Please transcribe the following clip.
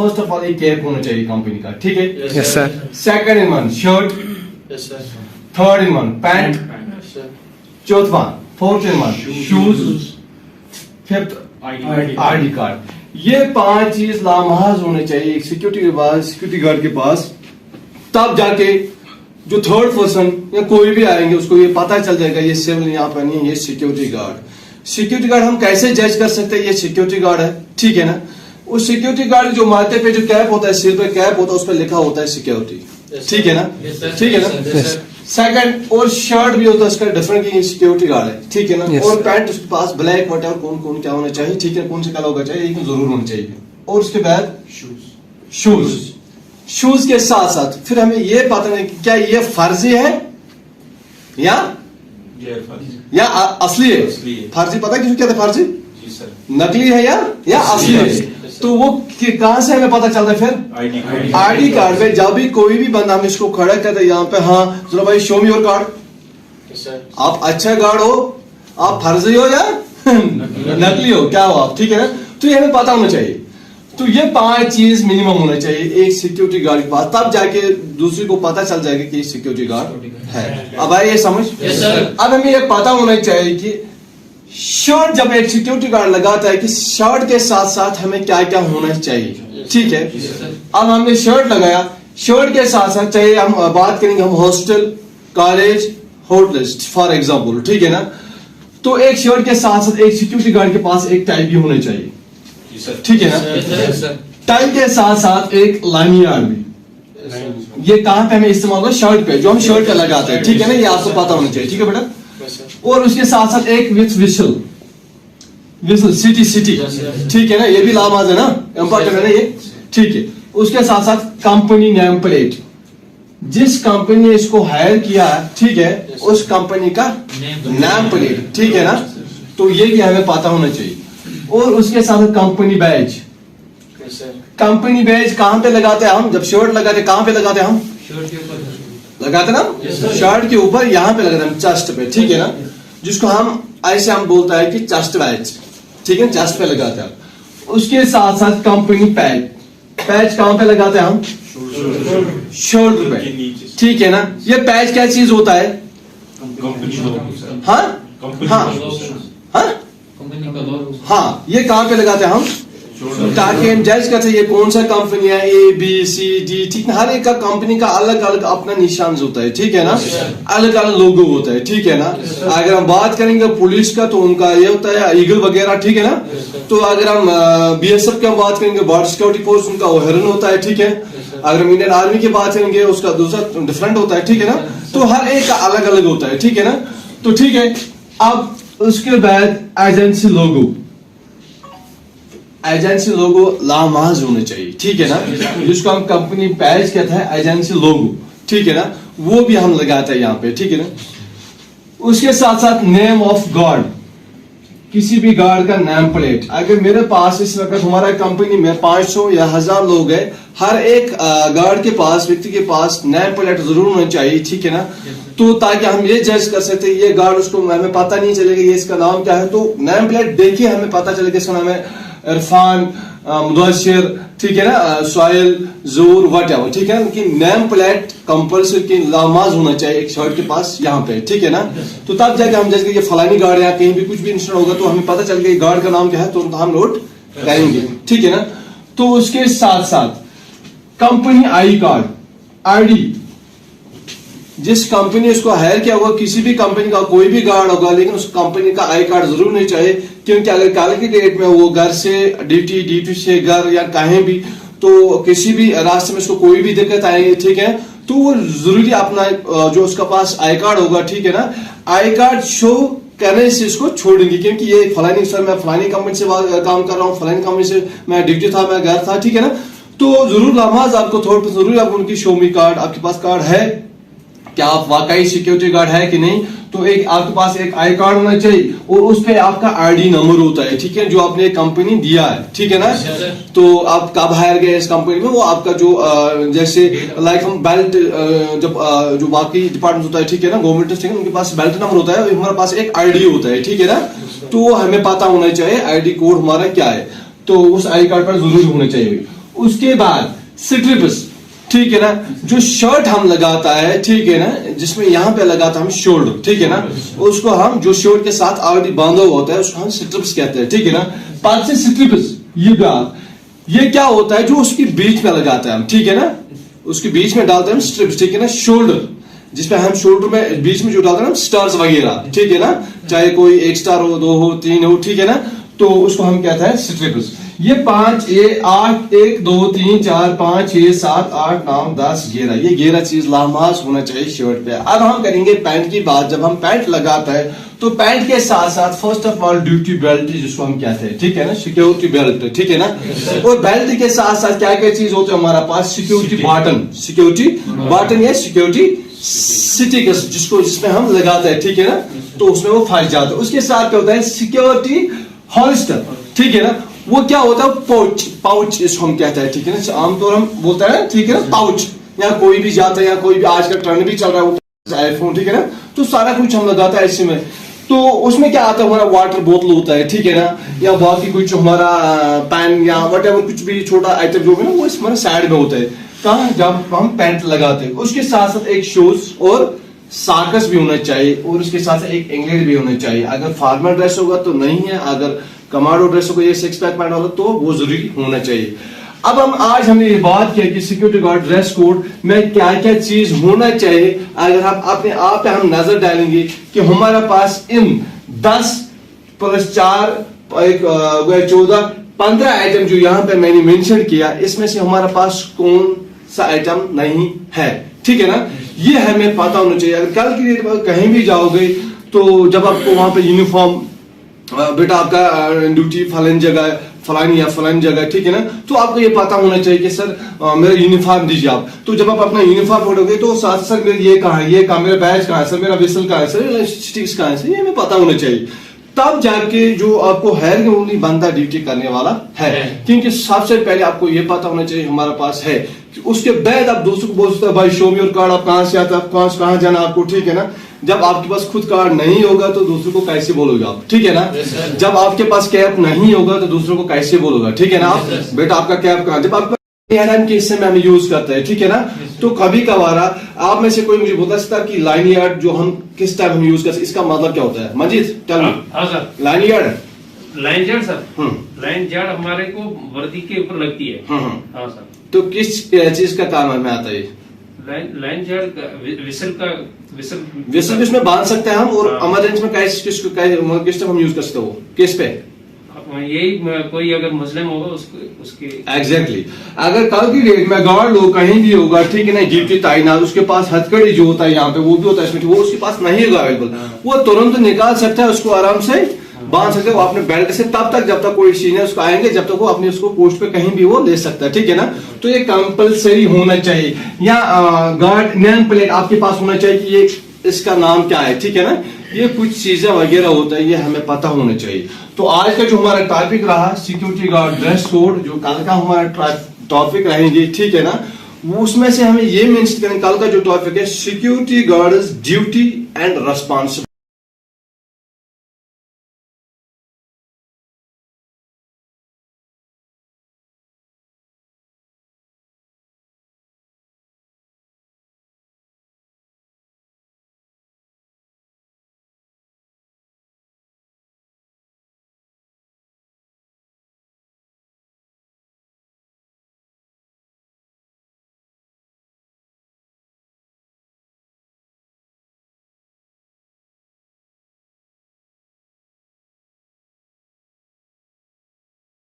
First of all एक cap होना चाहिए कंपनी का, ठीक है? Yes sir. Second in one shirt, Yes, sir. Third in one pant, Yes, sir. चौथा fourth in one shoes, fifth ID card. ये 5 चीज लामहाज होने चाहिए एक सिक्योरिटी गार्ड के पास, तब जाके जो थर्ड पर्सन या कोई भी आएंगे उसको ये पता चल जाएगा ये सिविल यहाँ पर नहीं है, ये सिक्योरिटी गार्ड। सिक्योरिटी गार्ड हम कैसे जज कर सकते हैं ये सिक्योरिटी गार्ड है, ठीक है ना? उस सिक्योरिटी गार्ड जो माथे पे जो कैप होता है, सिर पे कैप होता है, उस पर लिखा होता है सिक्योरिटी, ठीक है ना? ठीक है ना? सेकंड, और शर्ट भी होता है उसका डिफरेंट की सिक्योरिटी गार्ड है, ठीक है ना? और पैंट उसके पास ब्लैक वट कौन कौन क्या होना चाहिए, ठीक है? कौन से कलर होगा चाहिए, लेकिन जरूर होना चाहिए। और उसके बाद शूज के साथ साथ फिर हमें ये पता नहीं कि क्या ये फर्जी है या असली है। फर्जी पता है किसको कहते हैं? फर्जी नकली है या असली है। तो वो कहां से हमें पता चलता है? फिर आईडी कार्ड पे जब भी कोई भी बंदा हम इसको खड़ा करते हैं यहाँ पे, हाँ चलो भाई शो मी योर कार्ड, आप अच्छा गार्ड हो, आप फर्जी हो या नकली हो, क्या हो आप, ठीक है ना? तो ये हमें पता होना चाहिए। तो ये 5 चीज मिनिमम होना चाहिए एक सिक्योरिटी गार्ड के पास, तब जाके दूसरे को पता चल जाएगा कि सिक्योरिटी गार्ड है। अब आइए समझ। अब हमें ये पता होना चाहिए कि शर्ट जब एक सिक्योरिटी गार्ड लगाता है कि शर्ट के साथ साथ हमें क्या क्या होना चाहिए, ठीक है? अब हमने शर्ट लगाया, शर्ट के साथ साथ चाहिए, हम बात करेंगे हम hostel, college, hotel for example, ठीक है ना? तो एक शर्ट के साथ साथ एक सिक्योरिटी गार्ड के पास एक टाई भी होना चाहिए, ठीक है ना? टाई के साथ साथ एक लाइनियार्ड भी। ये कहां पे हमें इस्तेमाल होगा? शर्ट पे, जो हम शर्ट पे लगाते हैं, ठीक है ना? ये आपको पता होना चाहिए, ठीक है बेटा? और उसके साथ साथ एक विथ विसल सिटी, ठीक है ना? ये भी लामाज है ना, इंपॉर्टेंट है ना ये, ठीक है? उसके साथ साथ कंपनी नेम प्लेट, जिस कंपनी ने इसको हायर किया है, ठीक है, उस कंपनी का नेम प्लेट, ठीक है ना? तो ये भी हमें पता होना चाहिए। और उसके साथ कंपनी बैज। कंपनी बैज कहां पे लगाते हैं हम? जब शर्ट लगाते कहां पे लगाते हैं हम? लगाते ना शर्ट के ऊपर, यहाँ पे लगाते हैं चेस्ट पे, ठीक है ना? जिसको हम ऐसे हम बोलता है कि चेस्ट बैज, ठीक है? चेस्ट पे लगाते हैं। उसके साथ साथ कंपनी पैच, पैच कहां पे लगाते हैं हम? शोल्डर पे, ठीक है ना? ये पैच क्या चीज होता है? हाँ हाँ, ये कहां पे लगाते हैं हम? ताकि हम जज कर सके ये कौन सा कंपनी है, A B C D, ठीक है? हर एक का कंपनी का अलग अलग अपना निशान होता है, ठीक है ना? अलग अलग लोगो होता है, ठीक है ना? अगर हम बात करेंगे पुलिस का तो उनका ये होता है ईगल वगैरह, ठीक है ना? तो अगर हम BSF की बात करेंगे, बॉर्डर सिक्योरिटी फोर्स, उनका वो हिरन होता है, ठीक है? अगर हम इंडियन आर्मी की बात करेंगे उसका दूसरा डिफरेंट होता है, ठीक है ना? तो हर एक का अलग अलग होता है, ठीक है ना? तो ठीक है, अब उसके बाद एजेंसी लोगो, एजेंसी लोगो लामाज होना चाहिए, ठीक है ना? जिसको हम कंपनी पैच कहते हैं एजेंसी लोगो, ठीक है ना? वो भी हम लगाते हैं यहाँ पे, ठीक है ना? उसके साथ साथ नेम ऑफ गार्ड, किसी भी गार्ड का नेम प्लेट। अगर मेरे पास इस वक्त हमारा कंपनी में 500 या 1000 लोग हैं, हर एक गार्ड के पास, व्यक्ति के पास नेम प्लेट जरूर होना चाहिए, ठीक है ना? तो ताकि हम ये जज कर सकते हैं ये गार्ड, उसको हमें पता नहीं चलेगा ये इसका नाम क्या है, तो नेम प्लेट देखिए हमें पता चलेगा इसका नाम है इरफान, मुदस्सिर, ठीक है ना? सोहेल, जोर, व्हाटएवर, ठीक है ना? कि नेम प्लेट कंपल्सरी की लामाज होना चाहिए एक शर्ट के पास यहाँ पे, ठीक है ना? तो तब जाके हम जैसे ये फलानी गार्ड है, कहीं भी कुछ भी इंसिडेंट होगा तो हमें पता चल गया गार्ड का नाम क्या है, तो हम नोट करेंगे, ठीक है ना? तो उसके साथ साथ कंपनी आई कार्ड, आईडी, जिस कंपनी उसको हायर किया होगा, किसी भी कंपनी का कोई भी गार्ड होगा, लेकिन उस कंपनी का आई कार्ड जरूर नहीं चाहिए, क्योंकि अगर कल की डेट में वो घर से ड्यूटी से घर या कहीं भी, तो किसी भी रास्ते में उसको कोई भी दिक्कत आएगी, ठीक है? तो वो जरूरी अपना जो उसका पास आई कार्ड होगा, ठीक है ना? आई कार्ड शो करने से इसको छोड़ेंगे, क्योंकि ये फलानी सर मैं फलानी कंपनी से काम कर रहा हूँ, फलानी कंपनी से मैं ड्यूटी था, मैं घर था, ठीक है ना? तो जरूर लामाज आपको थोड़ा जरूर आप उनकी शो मी कार्ड, आपके पास कार्ड है क्या, आप वाकई सिक्योरिटी गार्ड है कि नहीं? तो एक आपके पास एक आई कार्ड होना चाहिए और उस पे आपका आईडी नंबर होता है, ठीक है? जो आपने कंपनी दिया है, ठीक है ना? तो आप कब हायर गए इस कंपनी में, वो आपका जो जैसे लाइक हम बेल्ट, जब जो बाकी डिपार्टमेंट होता है, ठीक है ना? गवर्नमेंट, ठीक है, उनके पास बेल्ट नंबर होता है, हमारे पास एक आईडी होता है, ठीक है ना? तो हमें पता होना चाहिए आईडी कोड हमारा क्या है, तो उस आई कार्ड पर जरूर होना चाहिए। اس کے بعد سٹرپس, ٹھیک ہے نا, جو شرٹ ہم لگاتا ہے, ٹھیک ہے نا, جس میں یہاں پہ لگاتا ہم شولڈر, ٹھیک ہے نا, اس کو ہم جو شرٹ کے ساتھ آلریڈی باندھا ہوا ہوتا ہے اس کو ہم سٹرپس کہتے ہیں, ٹھیک ہے نا. پانچ سے سٹرپس, یہ بات, یہ کیا ہوتا ہے جو اس کے بیچ میں لگاتا ہے ہم, ٹھیک ہے نا, اس کے بیچ میں ڈالتے ہیں ہم سٹرپس, ٹھیک ہے نا. شولڈر, جس پہ ہم شولڈر میں بیچ میں جو ڈالتے ہیں ہم سٹارز وغیرہ, ٹھیک ہے نا, چاہے کوئی ایک سٹار ہو, دو ہو, تین ہو, ٹھیک ہے نا, تو اس کو ہم کہتے ہیں سٹرپس. یہ 5 8 1 2 3 4 5 6 7 8 9 10 11, یہ 11 چیز لامحاظ ہونا چاہیے شرٹ پہ. اب ہم کریں گے پینٹ کی بات. جب ہم پینٹ لگاتا ہے تو پینٹ کے ساتھ ساتھ first of all duty belt, جس کو ہم کہتے ہیں, ٹھیک ہے نا, سیکورٹی بیلٹ, ٹھیک ہے نا. اور بیلٹ کے ساتھ ساتھ کیا کیا چیز ہوتی ہے ہمارا پاس, سیکورٹی باٹن, سیکورٹی باٹن یا سیکورٹی سٹیکرز, جس میں ہم لگاتے ہیں, ٹھیک ہے نا, تو اس میں وہ پھنس جاتا ہے. اس کے ساتھ کیا ہوتا ہے سیکورٹی ہالسٹر, ٹھیک ہے نا, وہ کیا ہوتا ہے پاؤچ, پاؤچ اس کو ہم کہتے ہیں, ٹھیک ہے نا, عام طور ہم بولتے ہیں, ٹھیک ہے نا, پاؤچ. یا کوئی بھی جاتا ہے, یا کوئی بھی آج کا ٹرینڈ بھی چل رہا ہے آئی فون, ٹھیک ہے نا, تو سارا کچھ ہم لگاتا ہے اسی میں. تو اس میں کیا آتا ہے ہمارا واٹر بوتل ہوتا ہے, ٹھیک ہے نا, یا باقی کچھ ہمارا پین یا وٹ ایور کچھ بھی چھوٹا آئٹم جو ہے نا وہ اس ہمارے سائڈ میں ہوتا ہے. کہاں, جب ہم پینٹ لگاتے ہیں. اس کے ساتھ ساتھ ایک شوز اور ساکس بھی ہونا چاہیے, اور اس کے ساتھ ساتھ ایک انگلیٹ بھی ہونا چاہیے. اگر فارمل ڈریس ہوگا تو نہیں ہے, اگر کمانڈو ڈریس ہوگا یہ 6 پیک پینٹ والا تو وہ ضروری ہونا چاہیے. اب آج ہم نے یہ بات کیا کہ سیکورٹی گارڈ ڈریس کوڈ میں کیا کیا چیز ہونا چاہیے. اگر ہم اپنے آپ پہ ہم نظر ڈالیں گے کہ ہمارا پاس ان 10 + 4 14 15 آئٹم جو یہاں پہ میں نے مینشن کیا, اس میں سے ہمارا پاس کون سا آئٹم نہیں ہے, ٹھیک ہے نا, یہ ہمیں پتا ہونا چاہیے. اگر کل کی ڈیٹ میں کہیں بھی جاؤ گے تو جب آپ کو وہاں پہ یونیفارم, بیٹا آپ کا ڈیوٹی فلانی جگہ فلانی یا فلانی جگہ, ٹھیک ہے نا, تو آپ کو یہ پتا ہونا چاہیے کہ سر میرا یونیفارم دیجیے آپ. تو جب آپ اپنا یونیفارم پکڑو گے تو ساتھ سر میرا یہ کہاں ہے, یہ کہاں, میرا بیج کہاں ہے سر, میرا وسل کہاں ہے سر, سٹکس کہاں ہے سر, یہ ہمیں پتا ہونا چاہیے. تب جا کے جو آپ کو ہائر اونلی بندہ ڈیوٹی کرنے والا ہے, کیونکہ سب سے پہلے آپ کو یہ پتا ہونا چاہیے ہمارا پاس ہے. اس کے بعد آپ دوسروں کو بول سکتے ہیں بھائی شو می یور کارڈ, آپ کہاں سے آتے ہیں, آپ کہاں جانا آپ کو, ٹھیک ہے نا. جب آپ کے پاس خود کارڈ نہیں ہوگا تو دوسروں کو کیسے بولو گے آپ, ٹھیک ہے نا. جب آپ کے پاس کیپ نہیں ہوگا تو دوسروں کو کیسے بولو گا, ٹھیک ہے نا. آپ بیٹا آپ کا کیپ کہاں, جب آپ کا کے حصے میں ہم یوز کرتے ہیں, ٹھیک ہے نا, تو کبھی کبھارا آپ میں سے کوئی مجھے بتا سکتا کہ لائن یارڈ جو ہم کس ٹائم ہم یوز کرتے ہیں, اس کا مطلب کیا ہوتا ہے منجیت, ٹیل می. ہاں سر, لائن یارڈ, لائن جاڑ سر, لائن جاڑ ہمارے کو وردی کے اوپر لگتی ہے. ہاں سر, تو کس چیز کا کام میں آتا ہے لائن جاڑ وسل کا, وسل اس میں باندھ سکتے ہیں ہم, اور ایمرجنسی میں کس ٹائم ہم یوز کر سکتے ہو, کس پہ, یہی کوئی اگر مسلم ہوگا اس کے ایگزیکٹلی. اگر کل کی ڈیٹ میں گارڈ لوگ کہیں بھی ہوگا, ٹھیک ہے نا, ڈیوٹی تعینات, اس کے پاس ہتھکڑی جو ہوتا ہے یہاں پہ وہ بھی ہوتا ہے اس میں, وہ اس کے پاس نہیں ہوگا اویلیبل, وہ ترنت نکال سکتا ہے, اس کو آرام سے باندھ سکتے ہیں, وہ اپنے بیلٹ سے تب تک جب تک کوئی سینئر اس کو آئیں گے, جب تک وہ اپنے اس کو پوسٹ پہ کہیں بھی وہ لے سکتا ہے, ٹھیک ہے نا. تو یہ کمپلسری ہونا چاہیے. یا گارڈ نیم پلیٹ آپ کے پاس ہونا چاہیے کہ یہ اس کا نام کیا ہے, ٹھیک ہے نا. یہ کچھ چیزیں وغیرہ ہوتا ہے, یہ ہمیں پتہ ہونا چاہیے. تو آج کا جو ہمارا ٹاپک رہا سیکورٹی گارڈ ڈریس کوڈ, جو کل کا ہمارا ٹاپک رہیں گے, ٹھیک ہے نا, وہ اس میں سے ہمیں یہ مینشن کریں, کل کا جو ٹاپک ہے security guards duty and responsibility.